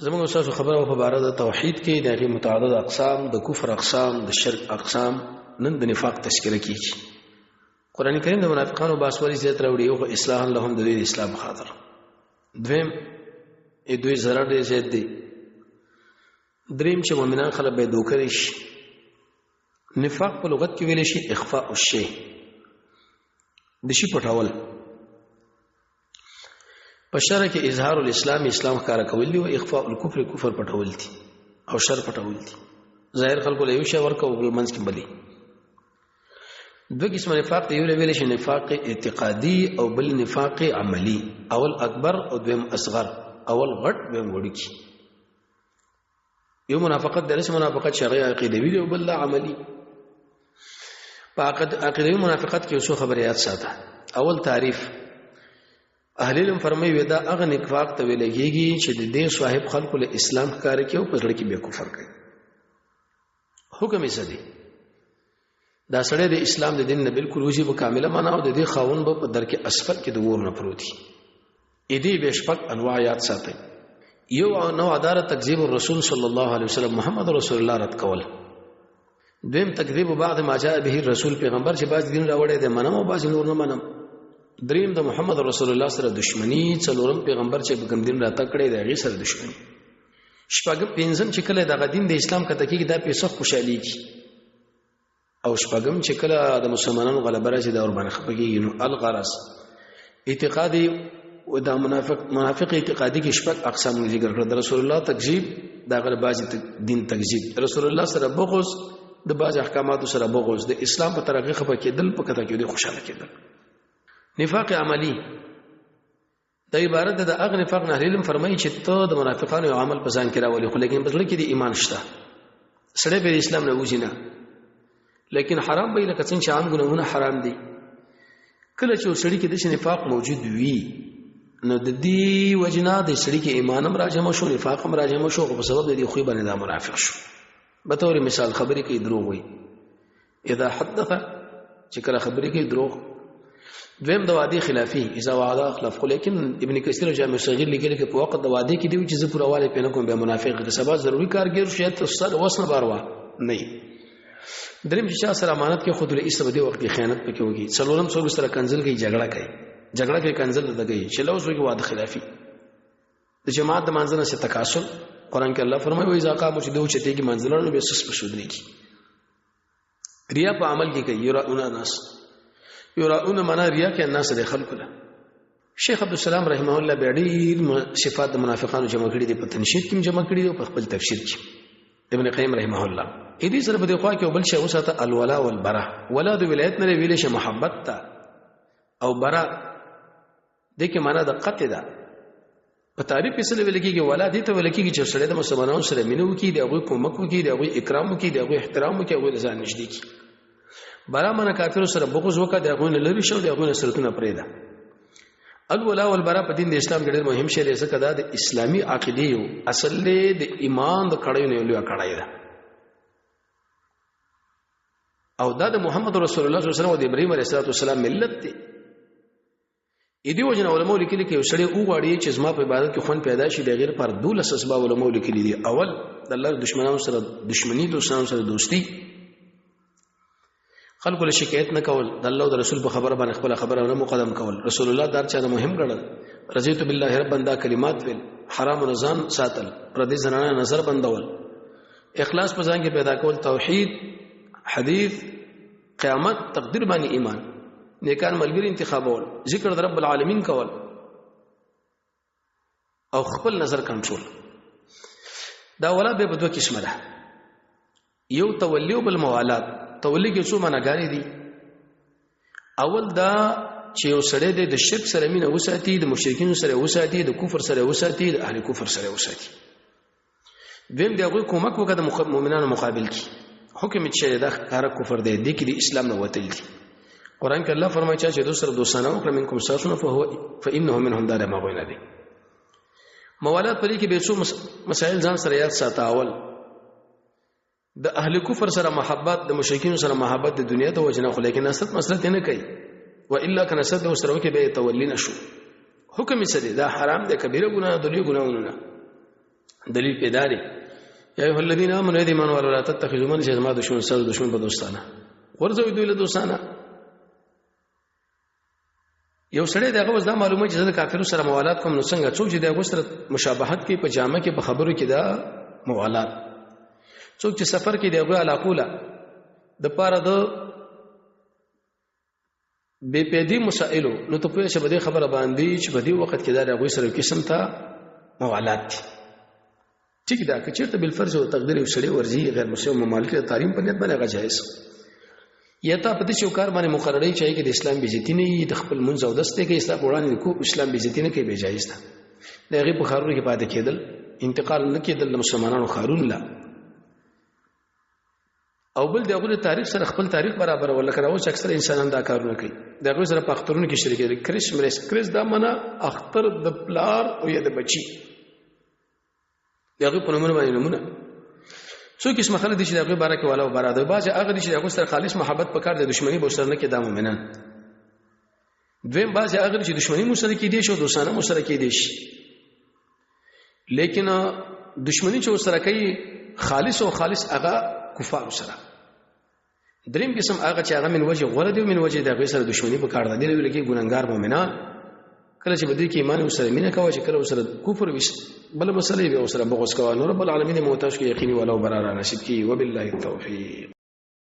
زموږ استاد خبره په باره د توحید کې دغه متعدد اقسام د کفر اقسام د شرک اقسام نن د نفاق تشکیل کیږي. قران کریم د منافقانو باسوالي زیات راوړي او اصلاح لهم د دې اسلام خاطر. دویم دوی zarar دې زیات دي. دریم چې مؤمنان خلک به دوکري شي. نفاق په لغت کې ویل شي اخفاء الشی، د شي پټول. په شرع کې اظهار الاسلام اسلام ښکارا کول دي او اخفاء الكفر کفر پټول دي او شر پټول دي. ظاهر خلکو له یو شی ورکو بل منځ کې بلی. دوه قسم نفاق دی، یو ویل شي نفاق اعتقادي او بل نفاق عملی. اول اکبر او دویم اصغر. اول غټ دویم وړکی. یو منافقت درس منافقت شرعي عقیدوي او بل عملی. په عقیدوي منافقت کې اوسو خبره یاد ساته. اول تعریف اهل علم فرمایي ودا اغه نفاق ته ویل کېږي چې د دې صاحب خلکو له اسلام کار کوي او په ځړ کې به کفر کوي. حکم یې څه دی؟ دا سړی د اسلام د دین نه بالکل وځي په کامله معنا او د دې خاون به په درکه اسفل کې د ور نه پروتي. اې دې به شپږ انواع یاد ساتي. یو نو عدالت تکذیب الرسول صلی الله علیه وسلم محمد رسول الله رد کول. دویم تکذیب بعد ما جاء به الرسول پیغمبر چې باز دین راوړی دی منم او باز نور نه منم. دریم د محمد رسول الله سره دشمنی. څلورم پیغمبر چې بګم دین راته کړی دی هغه سره دشمنی. شپږم پنځم چې کله د دین د اسلام کته کې دا پیسه خوشالي کی. او شپږم چې کله د مسلمانانو غلبه راځي دا ور باندې خپګي نو الغرض اعتقادي او د منافق اعتقادي کې شپږ اقسام ذکر کړل. د رسول الله تکذیب دا غل بازي دین تکذیب، رسول الله سره بغض، د باز احکاماتو سره بغض، د اسلام په طرفه خپه کېدل، په کته کې د خوشاله کېدل. نفاق عملی د عبارت د اغه نفاق نه علم فرمایي چې ته د منافقانو یو عمل په ځان کې راولي خو لیکن بدل کې د ایمان شته. سړی به اسلام نه وځي نه، لیکن حرام به لکه څنګه چې عام ګناهونه حرام دي. کله چې سړی کې د نفاق موجود وي نو د دې وجنا د سړی کې ایمان هم راځم شو، نفاق هم راځم شو، په سبب د دې خو باندې دا منافق شو. به تور مثال خبرې کوي دروغ وي، اذا حدث چې کله خبرې کوي دروغ. دویم د وعده خلافی، اذا وعده خلاف. خو لیکن ابن کثیر جامع صغیر لیکلی چې په وخت د وعده کې دی چې زه پورواله پینې کوم به منافق د سبا ضروری کارګر شیت استاد وسنه باروا نه. دریم چې سره امانت کې خود له ایسته دی وخت خیانت پکې وږي. څلورم څو سره کنزل کې جګړه کوي، جګړه کې کنزل دغی چې لوز وږي وعده خلافی. د جماعت د منځنه څخه تکاسل. قران کې الله فرمایي وایي اذا قاموا چې دوی چې تیږي منځلانو به سس پښودنی کی. ریا په عمل کې کوي، یراون الناس. یراون معنا ریا کې الناس د خلکو له. شیخ عبد السلام رحمه الله بیړي صفات د منافقانو جمع کړي دي، په تنشید کې جمع کړي دي او په خپل تفسیر کې. ابن قیم رحمه الله اې دې سره په دې خوا کې بل شی وساته الولا والبراء. ولا د ولایت نه ویل شي محبت تا او برا د کې معنا د قطع ده. په تعریف کې سره ویل کېږي ولا دې ته ویل کېږي چې سره د مسلمانانو سره مينو کې دی، هغه کومک کې دی، هغه اکرام کې دی، هغه احترام کې، هغه ځان نږدې کې. برا من کافر سره بغض وکړه د هغه نه لری شو، د هغه سرتونه پرېدا. الولا والبرا په دین د اسلام کې ډېر مهم شی دی، ځکه دا د اسلامي عقیده یو اصل د ایمان د کړهو نه لوي کړای ده. او دا د محمد رسول الله صلی الله علیه وسلم او د ابراهیم علیه السلام ملت دی. اې دی وجنه علماء لیکلي کې سړی وګړي چې زما په عبادت کې خون پیدا شي د غیر پر دولس اسباب علماء لیکلي دي. اول د الله دشمنانو سره دشمنی، دوستانو سره دوستی، خلکو له شکایت نه کول، د الله او د رسول په خبره باندې خپل خبره نه مقدم کول. رسول الله دار چا مهم ګڼل. رضیت بالله رب دا کلمات ویل، حرام او نزان ساتل، پردي زنانه نظر بندول، اخلاص په ځان کې پیدا کول، توحید، حدیث، قیامت، تقدیر باندې ایمان، نیکان ملګری انتخابول، ذکر د رب العالمین کول او خپل نظر کنټرول. دا ولا به په دوه قسمه ده. یو تولی او بل موالات. تولی کې څو معناګانې دي. اول دا چې یو سړی د شرک سره مینه وساتي، د مشرکین سره وساتي، د کفر سره وساتي، د اهل کفر سره وساتي. دویم دی هغه کومک وکړه د مؤمنانو مقابل کې. حکم چې دا کار کفر دی، د کې د اسلام نه وتل دي. قران کې الله فرمایي چې دوسر دوستانه وکړه منکم ساسونه فانه منهم دار ما غوینه دي. موالات پرې کې به څو مسائل ځان سره یاد ساته. اول د اهل کفر سره محبت، د مشرکین سره محبت د دنیا ته وجنه خو لیکن اصل مسله نه کوي و الا کن صد سره کې به تولین شو. حکم یې څه دی؟ دا حرام دی، کبیره ګناه، د لوی ګناهونه. دلیل پیدا دی یا ایها الذین آمنوا ایمان ولا تتخذوا من شئ ما دشمن سره دشمن په دوستانه ورځو دوی له دوستانه یو سړی دغه وځ دا معلومه چې د کافرو سره موالات کوم نو څنګه څوک چې دغه سره مشابهت کوي په جامه کې په خبرو کې دا موالات څوک چې سفر کې دغه علاقوله د پاره د بے پېدی مسائلو نو ته په شبده خبره باندې چې په دې وخت کې دا دغه سره قسم ته موالات ٹھیک ده که چیرته بل فرض او تقدیر یو سړی ورزي غیر مسلمان ممالک ته تعلیم په نیت باندې غجایز یا ته په دې یو کار باندې مقرري چي کې د اسلام بیزتی نه د خپل منځ او دسته کې اسلام وړاندې کو اسلام بیزتی نه کې به جایز ده دغه په خارونو کې پاتې کېدل انتقال نه کېدل د مسلمانانو خارون لا او بل دغه تاریخ سره خپل تاریخ برابر ولکه راوځي اکثر انسانان دا کارونه کوي دغه سره په اخترونو کې شریک دي کریس دا معنا اختر د پلار او یا د بچي دغه په نومونه باندې نمونه څو قسم خلک دي چې دغه بارکه والا او براده باز هغه دي چې دغه سره خالص محبت پکار د دشمنی بوسر نه کې د مؤمنان دویم باز هغه چې دشمنی مسره کې دي شو دوستانه مسره کې دي شي لیکن دشمنی چې سره کوي خالص او خالص هغه کفار سره دریم قسم هغه چې هغه من وجه غره دی من وجه دغه سره دشمنی پکار د دي لکه ګونګار مؤمنان کله چې بده کې ایمان او سره مینه کوي چې کله سره کفر وشت بل مسلې به سره بغوس کوي نور رب العالمین موتاش کې یقیني ولا برارا نصیب کی وبالله التوفیق